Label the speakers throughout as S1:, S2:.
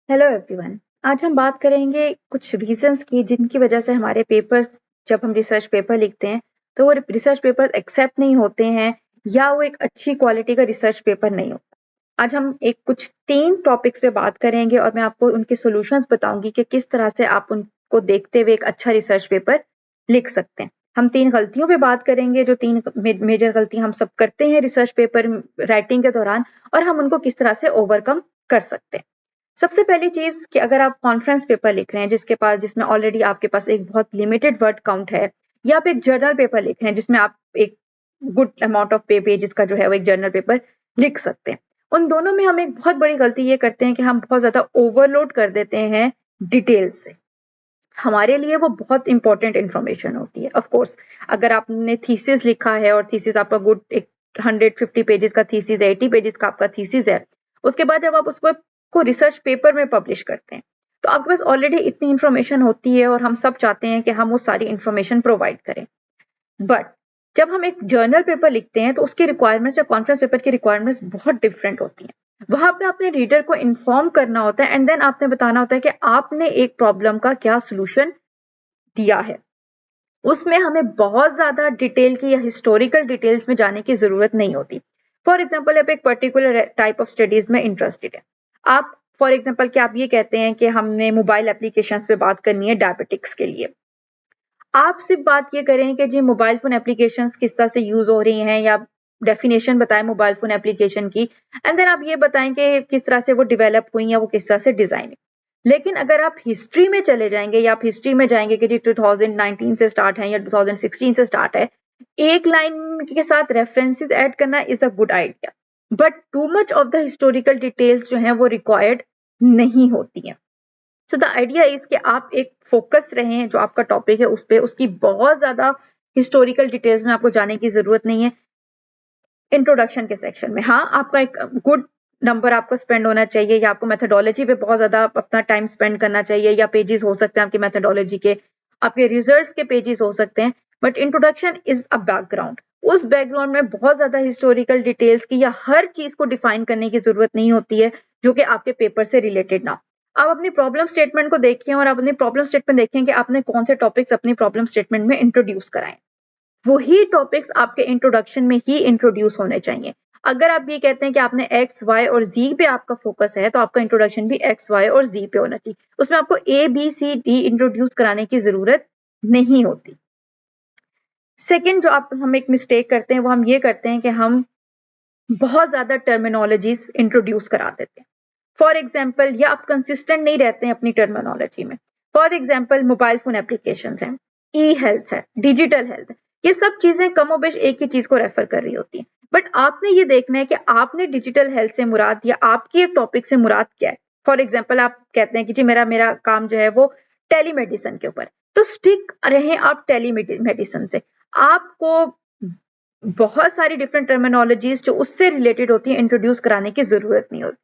S1: Hello everyone. आज हम बात करेंगे कुछ रीजंस की जिनकी वजह से हमारे पेपर्स, जब हम रिसर्च पेपर लिखते हैं तो वो रिसर्च पेपर एक्सेप्ट नहीं होते हैं या वो एक अच्छी क्वालिटी का रिसर्च पेपर नहीं होता। आज हम एक कुछ 3 टॉपिक्स पे बात करेंगे और मैं आपको उनके सॉल्यूशंस बताऊंगी कि किस तरह से आप उनको देखते हुए एक अच्छा रिसर्च पेपर लिख सकते हैं। हम 3 गलतियों पे बात करेंगे, जो 3 मेजर गलतियां हम सब करते हैं रिसर्च पेपर राइटिंग के दौरान, और हम उनको किस तरह से ओवरकम कर सकते हैं। सबसे पहली चीज कि अगर आप कॉन्फ्रेंस पेपर लिख रहे हैं जिसमें ऑलरेडी आपके पास एक बहुत लिमिटेड वर्ड काउंट है, या आप एक जर्नल पेपर लिख रहे हैं जिसमें आप एक गुड अमाउंट ऑफ पेजेस का जो है वो एक जर्नल पेपर लिख सकते हैं, उन दोनों में हम एक बहुत बड़ी गलती ये करते हैं कि हम बहुत ज्यादा ओवरलोड कर देते हैं डिटेल्स से। हमारे लिए वो बहुत इंपॉर्टेंट इंफॉर्मेशन होती है। ऑफ कोर्स, अगर आपने थीसिस लिखा है और थीसिस आपका गुड एक 150 पेजेस का थीसिस है, 80 पेजेस का आपका थीसिस है, उसके बाद जब आप उसको को रिसर्च पेपर में पब्लिश करते हैं तो आपके पास ऑलरेडी इतनी इंफॉर्मेशन होती है और हम सब चाहते हैं कि हम वो सारी इंफॉर्मेशन प्रोवाइड करें। बट जब हम एक जर्नल पेपर लिखते हैं तो उसकी रिक्वायरमेंट्स या कॉन्फ्रेंस पेपर की रिक्वायरमेंट्स बहुत डिफरेंट होती हैं। वहां पे आपने रीडर को इन्फॉर्म करना होता है एंड देन आपने बताना होता है कि आपने एक प्रॉब्लम का क्या सोल्यूशन दिया है। उसमें हमें बहुत ज्यादा डिटेल की या हिस्टोरिकल डिटेल्स में जाने की जरूरत नहीं होती। फॉर एग्जाम्पल, आप एक पर्टिकुलर टाइप ऑफ स्टडीज में इंटरेस्टेड है। आप फॉर एग्जाम्पल कि आप ये कहते हैं कि हमने मोबाइल एप्लीकेशन पे बात करनी है डायबिटिक्स के लिए। आप सिर्फ बात ये करें कि जी मोबाइल फोन एप्लीकेशंस किस तरह से यूज हो रही हैं, या डेफिनेशन बताएं मोबाइल फोन एप्लीकेशन की, एंड देन आप ये बताएं कि किस तरह से वो डेवलप हुई या वो किस तरह से डिजाइन। लेकिन अगर आप हिस्ट्री में चले जाएंगे या आप हिस्ट्री में जाएंगे कि जी 2019 से स्टार्ट है या 2016 से स्टार्ट है, एक लाइन के साथ रेफरेंसेस ऐड करना is a good idea, but too much of the historical details जो है वो रिक्वायर्ड नहीं होती हैं। सो द आइडिया इज कि आप एक फोकस रहें, जो आपका टॉपिक है उस पे, उसकी बहुत ज्यादा हिस्टोरिकल डिटेल्स में आपको जाने की जरूरत नहीं है। इंट्रोडक्शन के सेक्शन में हाँ, आपका एक गुड नंबर आपको स्पेंड होना चाहिए, या आपको मेथोडोलॉजी पे बहुत ज्यादा अपना टाइम स्पेंड करना चाहिए, या पेजेस हो सकते हैं आपके मेथोडोलॉजी के, आपके रिजल्ट्स के पेजेस हो सकते हैं। But introduction is a background. उस बैकग्राउंड में बहुत ज्यादा हिस्टोरिकल डिटेल्स की या हर चीज को डिफाइन करने की जरूरत नहीं होती है जो कि आपके पेपर से रिलेटेड ना। आप अपनी प्रॉब्लम स्टेटमेंट को देखें और आप अपनी प्रॉब्लम स्टेटमेंट देखें कि आपने कौन से टॉपिक्स अपनी प्रॉब्लम स्टेटमेंट में इंट्रोड्यूस कराए। वही टॉपिक्स आपके इंट्रोडक्शन में ही इंट्रोड्यूस होने चाहिए। अगर आप ये कहते हैं कि आपने एक्स वाई और जी पे आपका फोकस है, तो आपका इंट्रोडक्शन भी एक्स वाई और जी पे होना चाहिए। उसमें आपको A B C D introduce कराने की जरूरत नहीं होती। सेकेंड, जो आप हम एक मिस्टेक करते हैं वो हम ये करते हैं कि हम बहुत ज्यादा टर्मिनोलॉजीज इंट्रोड्यूस करा देते हैं। फॉर एग्जाम्पल, या आप कंसिस्टेंट नहीं रहते हैं अपनी टर्मिनोलॉजी में। For example, mobile phone application है, ई हेल्थ है, डिजिटल हेल्थ है, ये सब चीजें कमोबेश एक ही चीज को रेफर कर रही होती हैं। बट आपने ये देखना है कि आपने डिजिटल हेल्थ से मुराद या आपकी एक टॉपिक से मुराद क्या है। फॉर एग्जाम्पल, आप कहते हैं कि जी मेरा मेरा काम जो है वो टेलीमेडिसिन के ऊपर, तो स्टिक रहे आप टेलीमेडिसिन से। आपको बहुत सारी डिफरेंट टर्मिनोलॉजीज जो उससे रिलेटेड होती है इंट्रोड्यूस कराने की जरूरत नहीं होती।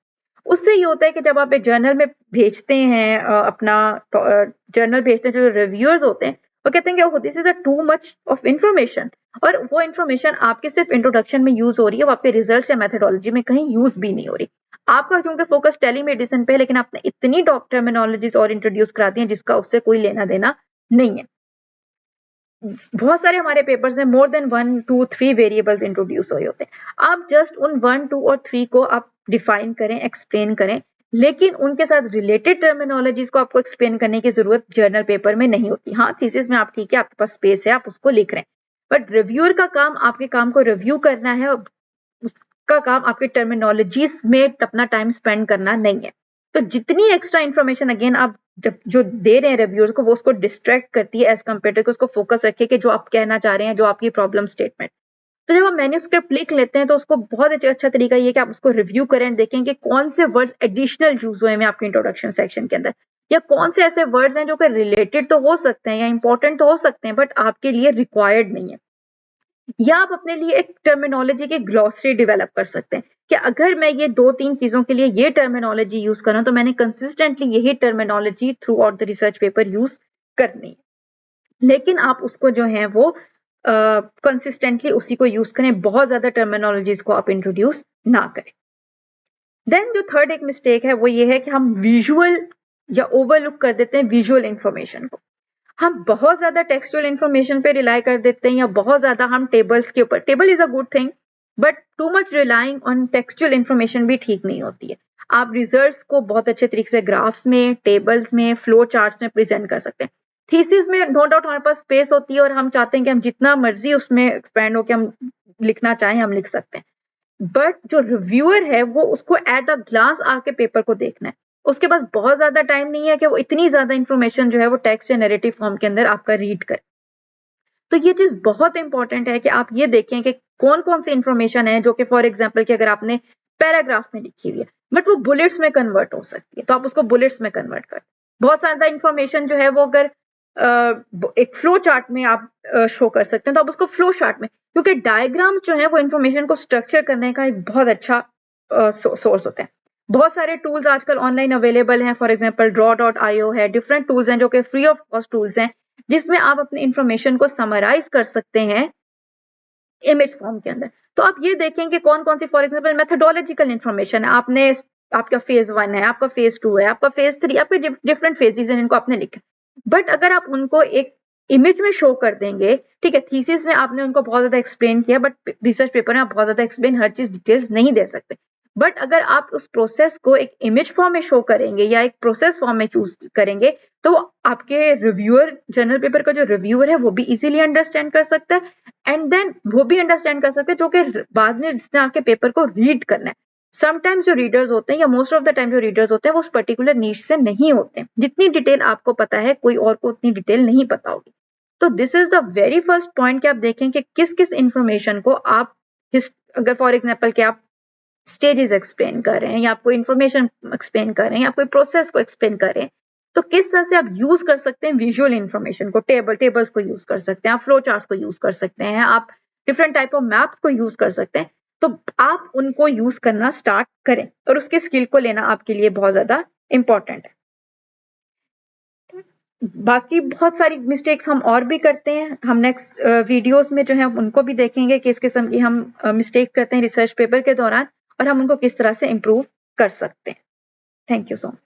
S1: उससे ये होता है कि जब आप एक जर्नल में भेजते हैं, अपना जर्नल भेजते हैं, जो रिव्यूअर्स होते हैं वो कहते हैं कि this is a too much of information, और वो इंफॉर्मेशन आपके सिर्फ इंट्रोडक्शन में यूज हो रही है, वो आपके रिजल्ट या मेथोडोलॉजी में कहीं यूज भी नहीं हो रही। आपका क्योंकि फोकस टेलीमेडिसिन पे है, लेकिन आपने इतनी टर्मिनोलॉजीज और इंट्रोड्यूस करा दी है जिसका उससे कोई लेना देना नहीं है। बहुत सारे हमारे पेपर्स में मोर देन 1 2 3 वेरिएबल्स इंट्रोड्यूस हुए होते हैं। आप जस्ट उन 1 2 और 3 को आप डिफाइन करें, एक्सप्लेन करें, लेकिन उनके साथ रिलेटेड टर्मिनोलॉजीज को आपको एक्सप्लेन करने की जरूरत जर्नल पेपर में नहीं होती। हाँ, थीसिस में आप ठीक है, आपके पास स्पेस है, आप उसको लिख रहे हैं, बट रिव्यूअर का काम आपके काम को रिव्यू करना है, उसका काम आपके टर्मिनोलॉजीज में अपना टाइम स्पेंड करना नहीं है। तो जितनी एक्स्ट्रा इन्फॉर्मेशन अगेन आप जब जो दे रहे हैं रिव्यूअर्स को, वो उसको डिस्ट्रैक्ट करती है एज कम्पेयर टू उसको फोकस रखे कि जो आप कहना चाह रहे हैं, जो आपकी प्रॉब्लम स्टेटमेंट। तो जब आप मैन्यूस्क्रिप्ट लिख लेते हैं तो उसको बहुत अच्छा तरीका ये कि आप उसको रिव्यू करें, देखें कि कौन से वर्ड्स एडिशनल यूज हुए हैं आपके इंट्रोडक्शन सेक्शन के अंदर, या कौन से ऐसे वर्ड्स हैं जो कि रिलेटेड तो हो सकते हैं या इंपॉर्टेंट तो हो सकते हैं बट आपके लिए रिक्वायर्ड नहीं है। या आप अपने लिए एक टर्मिनोलॉजी की ग्लॉसरी डेवलप कर सकते हैं कि अगर मैं ये 2 3 चीजों के लिए ये टर्मिनोलॉजी यूज कर रहा हूं तो मैंने कंसिस्टेंटली यही terminology through out the research paper use करनी है। लेकिन आप उसको जो है वो कंसिस्टेंटली उसी को यूज करें, बहुत ज्यादा टर्मिनोलॉजीज को आप इंट्रोड्यूस ना करें। देन जो थर्ड एक मिस्टेक है वो ये है कि हम विजुअल या ओवरलुक कर देते हैं विजुअल इंफॉर्मेशन को। हम बहुत ज्यादा टेक्सचुअल इंफॉर्मेशन पे रिलाई कर देते हैं या बहुत ज्यादा हम टेबल्स के ऊपर, table is a good thing but too much relying on textual information भी ठीक नहीं होती है। आप रिजल्ट्स को बहुत अच्छे तरीके से ग्राफ्स में, टेबल्स में, फ्लो चार्ट्स में प्रेजेंट कर सकते हैं। थीसिस में नो डाउट हमारे पास स्पेस होती है और हम चाहते हैं कि हम जितना मर्जी उसमें एक्सपैंड होकर हम लिखना चाहें हम लिख सकते हैं, बट जो रिव्यूअर है वो उसको एट अ ग्लांस आके पेपर को देखना है। उसके पास बहुत ज्यादा टाइम नहीं है कि वो इतनी ज्यादा इंफॉर्मेशन जो है वो टेक्स्ट या नैरेटिव फॉर्म के अंदर आपका रीड करे। तो ये चीज बहुत इंपॉर्टेंट है कि आप ये देखें कि कौन कौन सी इंफॉर्मेशन है जो कि फॉर एग्जाम्पल कि अगर आपने पैराग्राफ में लिखी हुई है बट वो बुलेट्स में कन्वर्ट हो सकती है, तो आप उसको बुलेट्स में कन्वर्ट कर। बहुत ज्यादा इंफॉर्मेशन जो है वो अगर एक फ्लो चार्ट में आप शो कर सकते हैं तो आप उसको फ्लो चार्ट में, क्योंकि डायग्राम्स जो है वो इंफॉर्मेशन को स्ट्रक्चर करने का एक बहुत अच्छा सोर्स होता है। बहुत सारे टूल्स आजकल ऑनलाइन अवेलेबल हैं, फॉर एग्जाम्पल draw.io है, डिफरेंट टूल्स हैं जो कि फ्री ऑफ कॉस्ट टूल्स हैं जिसमें आप अपनी इंफॉर्मेशन को समराइज कर सकते हैं इमेज फॉर्म के अंदर। तो आप ये देखें कि कौन कौन सी फॉर एग्जाम्पल मेथोडोलॉजिकल इंफॉर्मेशन है, आपने आपका फेज 1 है, आपका फेज 2 है, आपका फेज 3, आपके डिफरेंट फेजेस हैं जिनको आपने लिखा। बट अगर आप उनको एक इमेज में शो कर देंगे, ठीक है, थीसिस में आपने उनको बहुत ज्यादा एक्सप्लेन किया बट रिसर्च पेपर में आप बहुत ज्यादा एक्सप्लेन हर चीज डिटेल्स नहीं दे सकते। बट अगर आप उस प्रोसेस को एक इमेज फॉर्म में शो करेंगे या एक प्रोसेस फॉर्म में चूज करेंगे तो आपके रिव्यूअर, जर्नल पेपर का जो रिव्यूअर है वो भी इजीली अंडरस्टैंड कर सकता है एंड देन वो भी अंडरस्टैंड कर सकते हैं जो कि बाद में जिसने आपके पेपर को रीड करना है। समटाइम्स जो रीडर्स होते हैं या मोस्ट ऑफ द टाइम जो रीडर्स होते हैं वो उस पर्टिकुलर नीश से नहीं होते हैं। जितनी डिटेल आपको पता है कोई और को उतनी डिटेल नहीं पता होगी। तो this is the very first point कि आप देखें कि किस किस इंफॉर्मेशन को आप अगर फॉर एग्जाम्पल कि आप स्टेजेस एक्सप्लेन कर रहे हैं या आप कोई इंफॉर्मेशन एक्सप्लेन कर रहे हैं या कोई प्रोसेस को एक्सप्लेन कर रहे हैं तो किस तरह से आप यूज कर सकते हैं विजुअल इंफॉर्मेशन को। टेबल्स को यूज कर सकते हैं, आप फ्लो चार्ट्स को यूज कर सकते हैं, आप डिफरेंट टाइप ऑफ मैप्स को यूज कर सकते हैं। तो आप उनको यूज करना स्टार्ट करें और उसके स्किल को लेना आपके लिए बहुत ज्यादा इंपॉर्टेंट है। बाकी बहुत सारी मिस्टेक्स हम और भी करते हैं, हम नेक्स्ट वीडियोस में जो है उनको भी देखेंगे किस किस्म की हम मिस्टेक करते हैं रिसर्च पेपर के दौरान और हम उनको किस तरह से इम्प्रूव कर सकते हैं। Thank you so much.